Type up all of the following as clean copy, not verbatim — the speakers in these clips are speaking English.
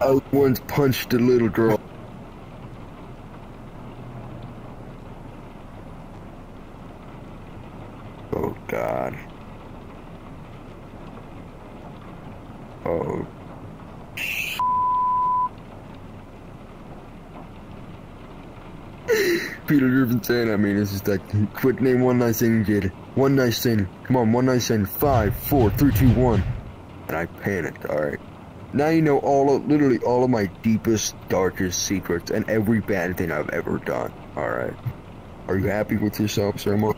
I once punched a little girl. Oh God. Oh. Peter Griffin saying, I mean, it's just like, quick name one nice thing, kid. One nice thing. Come on, one nice thing. 5, 4, 3, 2, 1. And I panicked, alright. Now you know literally all of my deepest, darkest secrets and every bad thing I've ever done, alright. Are you happy with yourself, Sermo?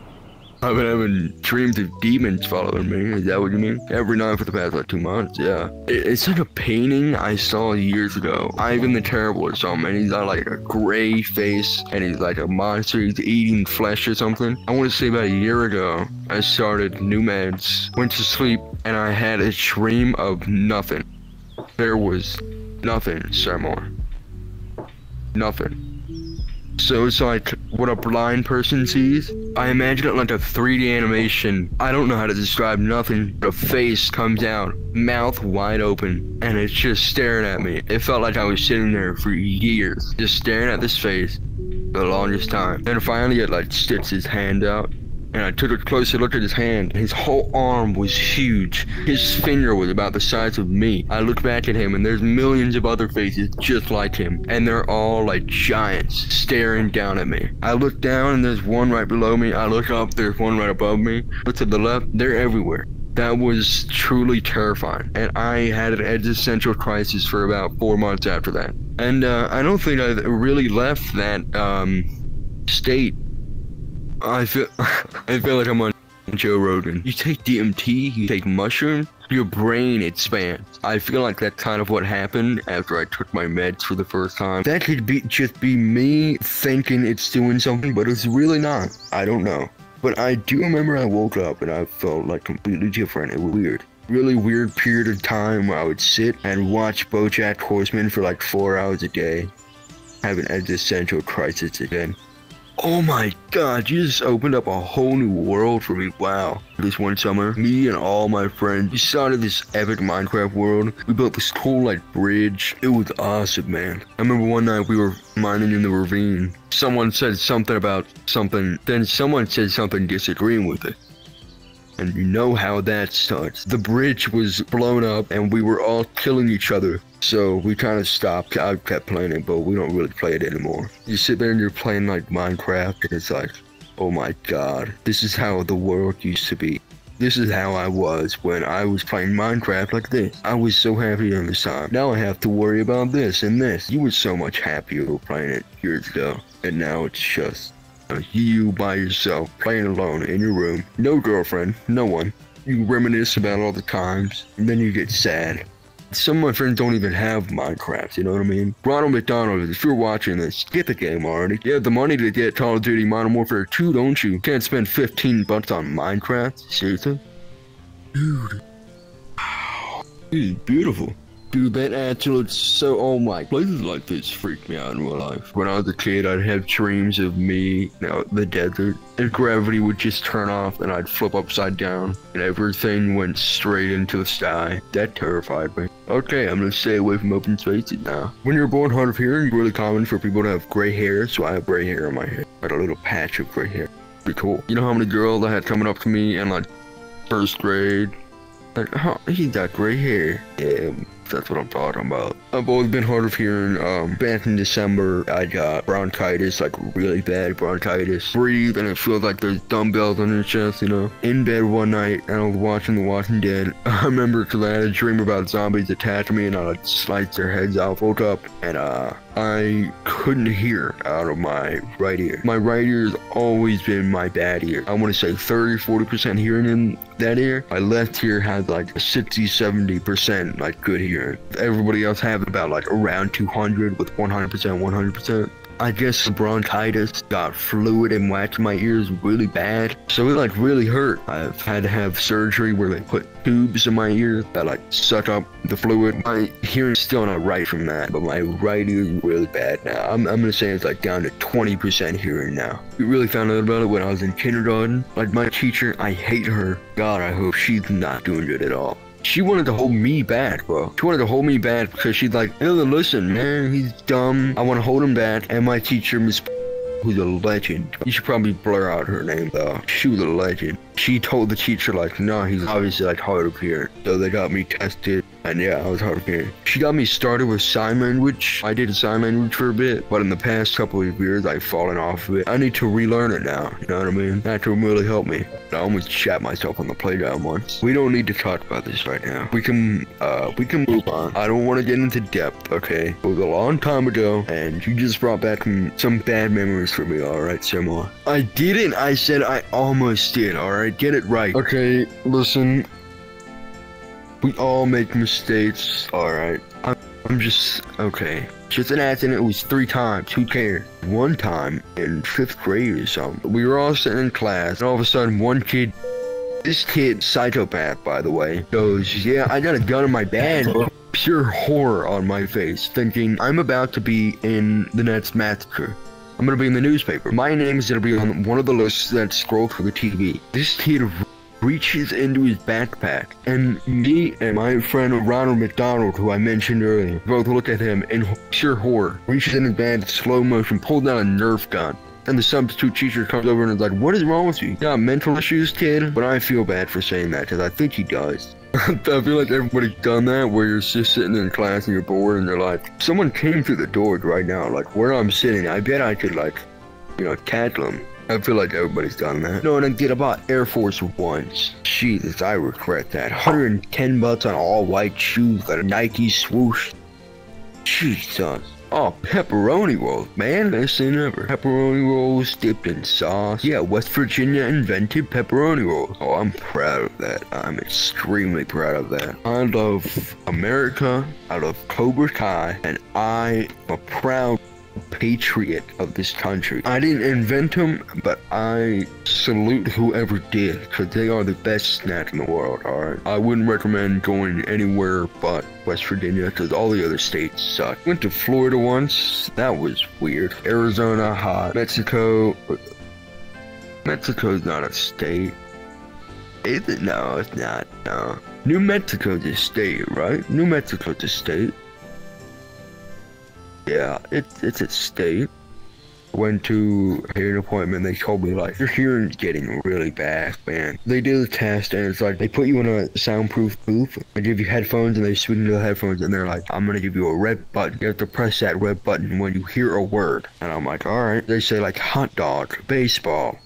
I've been having dreams of demons following me. Is that what you mean? Every night for the past like 2 months, yeah. It's like a painting I saw years ago. Ivan the Terrible or something, and he's got like a gray face, and he's like a monster. He's eating flesh or something. I want to say about a year ago, I started new meds, went to sleep, and I had a dream of nothing. There was nothing, Seymour. Nothing. So it's like what a blind person sees. I imagine it like a 3D animation. I don't know how to describe nothing. But a face comes out, mouth wide open, and it's just staring at me. It felt like I was sitting there for years, just staring at this face for the longest time. Then finally it like sticks his hand out, and I took a closer look at his hand. His whole arm was huge. His finger was about the size of me. I look back at him and there's millions of other faces just like him. And they're all like giants staring down at me. I look down and there's one right below me. I look up, there's one right above me. Look to the left, they're everywhere. That was truly terrifying. And I had an existential crisis for about 4 months after that. And I don't think I really left that state. I feel like I'm on Joe Rogan. You take DMT, you take mushrooms, your brain expands. I feel like that's kind of what happened after I took my meds for the first time. That could be just be me thinking it's doing something, but it's really not. I don't know. But I do remember I woke up and I felt like completely different. It was weird. Really weird period of time where I would sit and watch BoJack Horseman for like 4 hours a day. Have an existential crisis again. Oh my God, you just opened up a whole new world for me. Wow. This one summer, me and all my friends, we started this epic Minecraft world. We built this cool like bridge. It was awesome, man. I remember one night we were mining in the ravine. Someone said something about something, then someone said something disagreeing with it. And you know how that starts. The bridge was blown up and we were all killing each other. So we kind of stopped. I kept playing it, but we don't really play it anymore. You sit there and you're playing like Minecraft and it's like, oh my God, this is how the world used to be. This is how I was when I was playing Minecraft like this. I was so happy on this time. Now I have to worry about this and this. You were so much happier playing it years ago. And now it's just you by yourself, playing alone in your room. No girlfriend, no one. You reminisce about all the times, and then you get sad. Some of my friends don't even have Minecraft, you know what I mean? Ronald McDonald, if you're watching this, get the game already. You have the money to get Call of Duty Modern Warfare 2, don't you? Can't spend 15 bucks on Minecraft? Seriously? Dude. Wow. This is beautiful. Dude, that actually looks so, oh my, places like this freak me out in real life. When I was a kid, I'd have dreams of me, the desert, and gravity would just turn off and I'd flip upside down and everything went straight into the sky. That terrified me. Okay, I'm gonna stay away from open spaces now. When you're born hard of hearing, it's really common for people to have gray hair, so I have gray hair in my head. I got a little patch of gray hair. Pretty cool. You know how many girls I had coming up to me in like first grade? Like, oh, he got gray hair. Yeah. That's what I'm talking about. I've always been hard of hearing. Back in December, I got bronchitis, like really bad bronchitis. Breathe, and it feels like there's dumbbells on your chest, you know. In bed one night, and I was watching The Walking Dead. I remember because I had a dream about zombies attacking me, and I like slice their heads off. Woke up, and I couldn't hear out of my right ear. My right ear has always been my bad ear. I want to say 30-40% hearing in that ear. My left ear has like 60-70% like good hearing. Everybody else have about like around 200 with 100%. I guess the bronchitis got fluid and whacked my ears really bad, so it like really hurt. I've had to have surgery where they put tubes in my ears that like suck up the fluid. My hearing's still not right from that, but my right ear is really bad now. I'm gonna say it's like down to 20% hearing now. We really found out about it when I was in kindergarten. Like my teacher, I hate her. God, I hope she's not doing good at all. She wanted to hold me back, bro. She wanted to hold me back because she's like, hey, listen, man, he's dumb. I want to hold him back. And my teacher, Miss who's a legend. You should probably blur out her name though. She was a legend. She told the teacher like, no, he's obviously like hard of hearing. So they got me tested, and yeah, I was hard of hearing. She got me started with sign language. I did sign language for a bit, but in the past couple of years, I've fallen off of it. I need to relearn it now. You know what I mean? That will really help me. I almost shat myself on the playground once. We don't need to talk about this right now. We can move on. I don't want to get into depth, okay? It was a long time ago, and you just brought back some bad memories for me, alright, Seymour? I didn't. I said I almost did, alright? Get it right. Okay, listen. We all make mistakes, alright? I'm just, okay. Just an accident. It was 3 times. Who cares? One time in 5th grade or something. We were all sitting in class, and all of a sudden one kid, this kid, psychopath by the way, goes, yeah, I got a gun in my bag. Pure horror on my face, thinking I'm about to be in the next massacre. I'm gonna be in the newspaper. My name is gonna be on one of the lists that scroll through the TV. This kid reaches into his backpack, and me and my friend Ronald McDonald, who I mentioned earlier, both look at him in pure horror. Reaches in his bag in slow motion, pulls out a Nerf gun. And the substitute teacher comes over and is like, what is wrong with you? You got mental issues, kid? But I feel bad for saying that, because I think he does. I feel like everybody's done that, where you're just sitting in class and you're bored and you're like, someone came through the door right now, like where I'm sitting, I bet I could like, you know, tackle them. I feel like everybody's done that. No, and I did about Air Force Ones. Jesus, I regret that. 110 bucks on all white shoes, got a Nike swoosh. Jesus. Oh, pepperoni rolls, man, best thing ever. Pepperoni rolls dipped in sauce. Yeah, West Virginia invented pepperoni rolls. Oh, I'm proud of that. I'm extremely proud of that. I love America, I love Cobra Kai, and I am a proud patriot of this country. I didn't invent them, but I salute whoever did, because they are the best snack in the world, alright? I wouldn't recommend going anywhere but West Virginia, because all the other states suck. Went to Florida once, that was weird. Arizona, hot. Mexico's not a state. Is it? No, it's not, no. New Mexico's a state, right? New Mexico's a state. Yeah, it's a state. Went to a hearing appointment, they told me like, your hearing's getting really bad, man. They did the test and it's like, they put you in a soundproof booth, they give you headphones and they switch into the headphones and they're like, I'm gonna give you a red button. You have to press that red button when you hear a word. And I'm like, alright. They say like hot dog, baseball,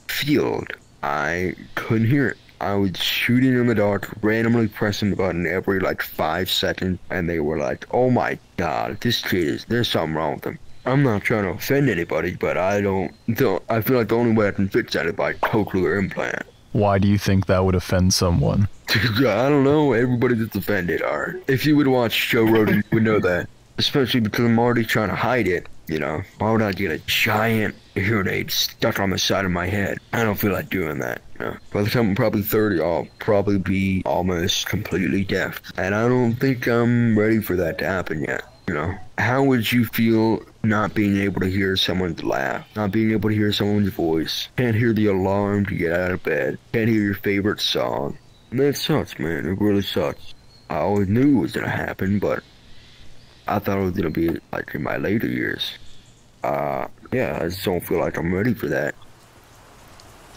field. I couldn't hear it. I was shooting in the dark, randomly pressing the button every like 5 seconds, and they were like, oh my god, this kid there's something wrong with him. I'm not trying to offend anybody, but I feel like the only way I can fix that is by cochlear implant. Why do you think that would offend someone? I don't know, everybody gets offended, alright. If you would watch Joe Rogan, you would know that. Especially because I'm already trying to hide it, you know. Why would I get a giant hearing aid stuck on the side of my head? I don't feel like doing that, you know. By the time I'm probably 30, I'll probably be almost completely deaf. And I don't think I'm ready for that to happen yet, you know. How would you feel not being able to hear someone's laugh? Not being able to hear someone's voice? Can't hear the alarm to get out of bed? Can't hear your favorite song? And that sucks, man. It really sucks. I always knew it was gonna happen, but I thought it was gonna be like in my later years. Yeah, I just don't feel like I'm ready for that.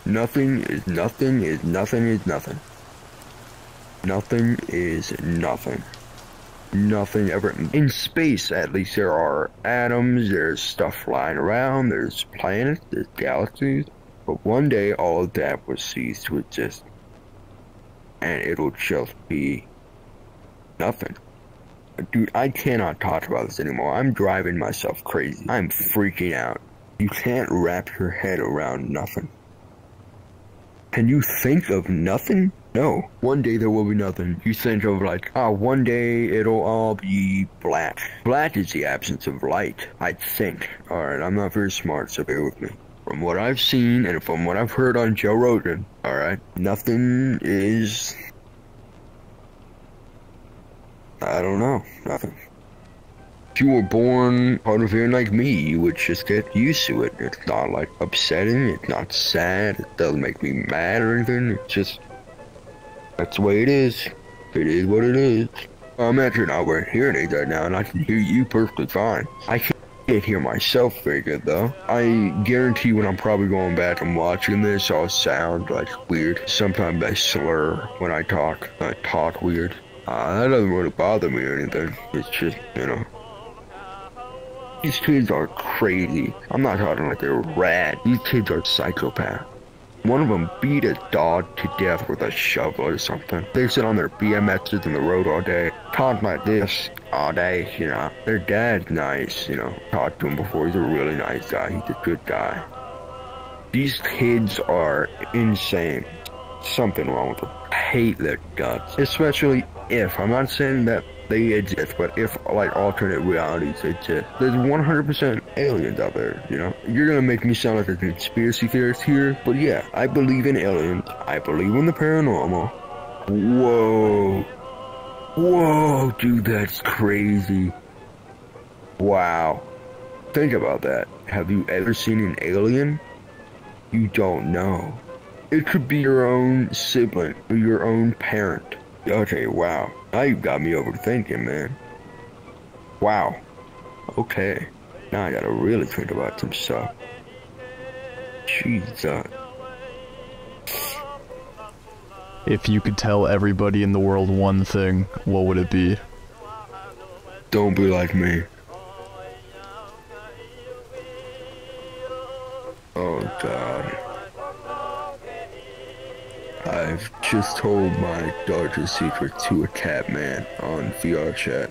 Nothing is nothing is nothing is nothing. Nothing is nothing. Nothing ever. In space, at least, there are atoms, there's stuff flying around, there's planets, there's galaxies. But one day, all of that will cease to exist. And it'll just be nothing. Dude, I cannot talk about this anymore. I'm driving myself crazy. I'm freaking out. You can't wrap your head around nothing. Can you think of nothing? No. One day there will be nothing. You think of like, one day it'll all be black. Black is the absence of light, I think. Alright, I'm not very smart, so bear with me. From what I've seen and from what I've heard on Joe Rogan, alright, nothing is... I don't know. Nothing. If you were born hard of hearing like me, you would just get used to it. It's not like upsetting, it's not sad, it doesn't make me mad or anything, it's just, that's the way it is. It is what it is. I'm actually not wearing hearing aids right now, and I can hear you perfectly fine. I can't hear myself very good, though. I guarantee when I'm probably going back and watching this, I'll sound like weird. Sometimes I slur when I talk. I talk weird. That doesn't really bother me or anything. It's just, you know. These kids are crazy. I'm not talking like they're rad. These kids are psychopaths. One of them beat a dog to death with a shovel or something. They sit on their BMXs in the road all day, talk like this all day, you know. Their dad's nice, you know. Talked to him before. He's a really nice guy. He's a good guy. These kids are insane. Something wrong with them. I hate their guts. Especially if, I'm not saying that they exist, but if, like, alternate realities exist. There's 100% aliens out there, you know? You're gonna make me sound like a conspiracy theorist here, but yeah, I believe in aliens. I believe in the paranormal. Whoa. Whoa, dude, that's crazy. Wow. Think about that. Have you ever seen an alien? You don't know. It could be your own sibling or your own parent. Okay, wow. Now you got me overthinking, man. Wow. Okay. Now I gotta really think about some stuff. Jesus. If you could tell everybody in the world one thing, what would it be? Don't be like me. Oh, God. I've just told my darkest secret to a cat man on VR chat.